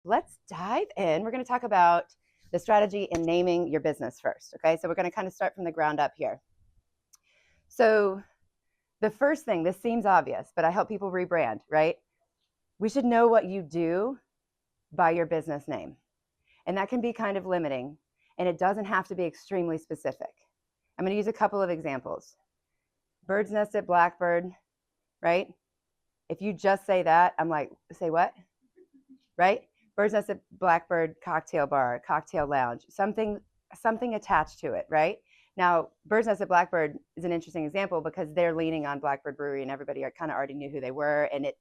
let's dive in. We're going to talk about the strategy in naming your business first. Okay, so we're going to kind of start from the ground up here. So the first thing, this seems obvious, but I help people rebrand, right? We should know what you do by your business name. And that can be kind of limiting, and it doesn't have to be extremely specific. I'm going to use a couple of examples. Bird's Nest at Blackbird, right? If you just say that, I'm like, say what? Right? Bird's Nest at Blackbird cocktail bar, cocktail lounge, something attached to it, right? Now, Bird's Nest at Blackbird is an interesting example because they're leaning on Blackbird Brewery, and everybody kind of already knew who they were, and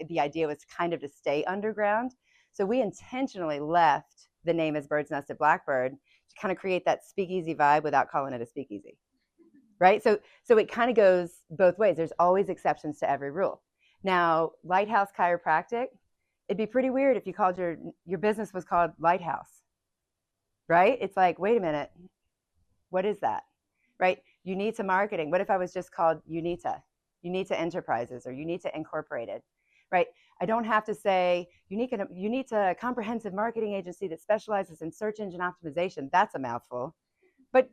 the idea was kind of to stay underground. So we intentionally left the name as Bird's Nest at Blackbird to kind of create that speakeasy vibe without calling it a speakeasy, right? So it kind of goes both ways. There's always exceptions to every rule. Now, Lighthouse Chiropractic, it'd be pretty weird if you called your business was called Lighthouse, right? It's like, wait a minute, what is that, right? Unita Marketing. What if I was just called Unita Enterprises or Unita Incorporated, right? I don't have to say Unita Comprehensive Marketing Agency that specializes in search engine optimization. That's a mouthful. But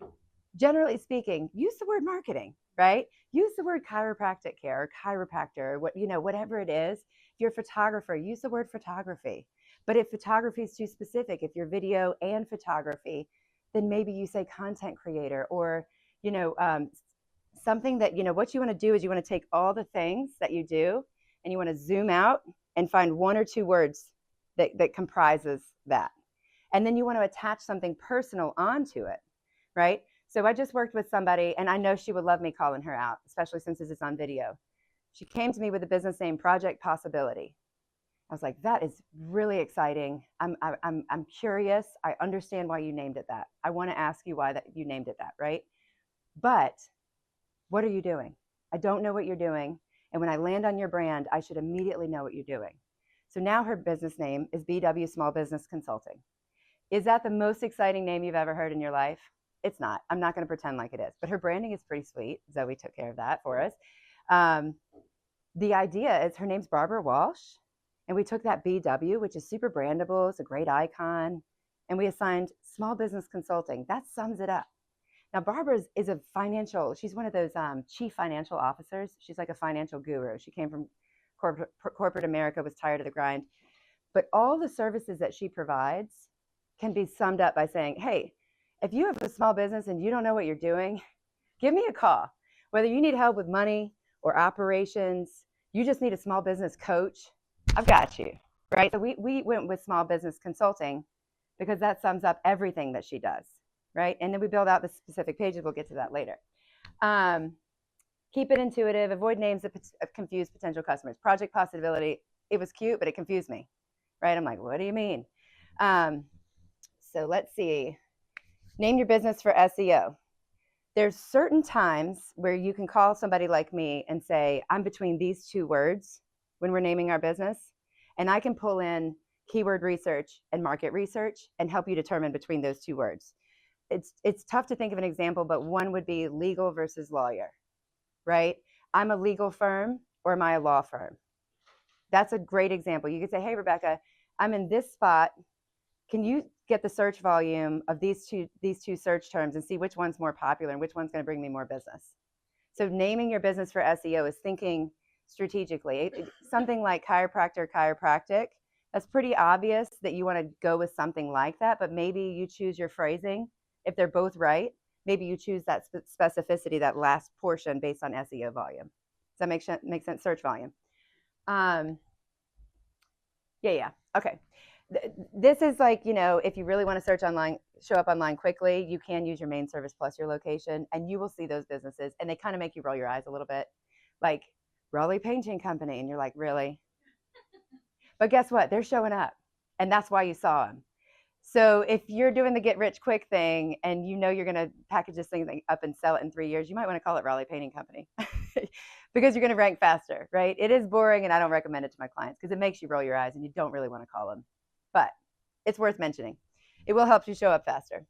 generally speaking, use the word marketing, right? Use the word chiropractic care or chiropractor, whatever it is. If you're a photographer, use the word photography. But if photography is too specific, if you're video and photography, then maybe you say content creator or, something that, what you want to do is you want to take all the things that you do and you want to zoom out and find one or two words that comprises that. And then you want to attach something personal onto it, right? So I just worked with somebody, and I know she would love me calling her out, especially since this is on video. She came to me with a business name, Project Possibility. I was like, that is really exciting. I'm curious. I understand why you named it that. I want to ask you why you named it that, right? But what are you doing? I don't know what you're doing. And when I land on your brand, I should immediately know what you're doing. So now her business name is BW Small Business Consulting. Is that the most exciting name you've ever heard in your life? It's not. I'm not going to pretend like it is. But her branding is pretty sweet. Zoe took care of that for us. The idea is her name's Barbara Walsh. And we took that BW, which is super brandable. It's a great icon. And we assigned small business consulting. That sums it up. Now, Barbara is she's one of those chief financial officers. She's like a financial guru. She came from corporate America, was tired of the grind. But all the services that she provides can be summed up by saying, hey, if you have a small business and you don't know what you're doing, give me a call. Whether you need help with money or operations, you just need a small business coach, I've got you, right? So we went with small business consulting because that sums up everything that she does, right? And then we build out the specific pages. We'll get to that later. Keep it intuitive. Avoid names that confuse potential customers. Project Possibility, it was cute, but it confused me, right? I'm like, what do you mean? So let's see. Name your business for SEO. There's certain times where you can call somebody like me and say, I'm between these two words when we're naming our business, and I can pull in keyword research and market research and help you determine between those two words. It's tough to think of an example, but one would be legal versus lawyer, right? I'm a legal firm, or am I a law firm? That's a great example. You could say, hey, Rebecca, I'm in this spot. Can you get the search volume of these two search terms and see which one's more popular and which one's going to bring me more business? So naming your business for SEO is thinking strategically. Something like chiropractor, chiropractic, that's pretty obvious that you want to go with something like that, but maybe you choose your phrasing. If they're both right, maybe you choose that specificity, that last portion based on SEO volume. Does that make sense? Search volume. Yeah. Okay. This is like, if you really want to search online, show up online quickly, you can use your main service plus your location, and you will see those businesses, and they kind of make you roll your eyes a little bit, like Raleigh Painting Company, and you're like, really? But guess what? They're showing up, and that's why you saw them. So if you're doing the get rich quick thing and you're going to package this thing up and sell it in 3 years, you might want to call it Raleigh Painting Company because you're going to rank faster, right? It is boring, and I don't recommend it to my clients because it makes you roll your eyes and you don't really want to call them. But it's worth mentioning. It will help you show up faster.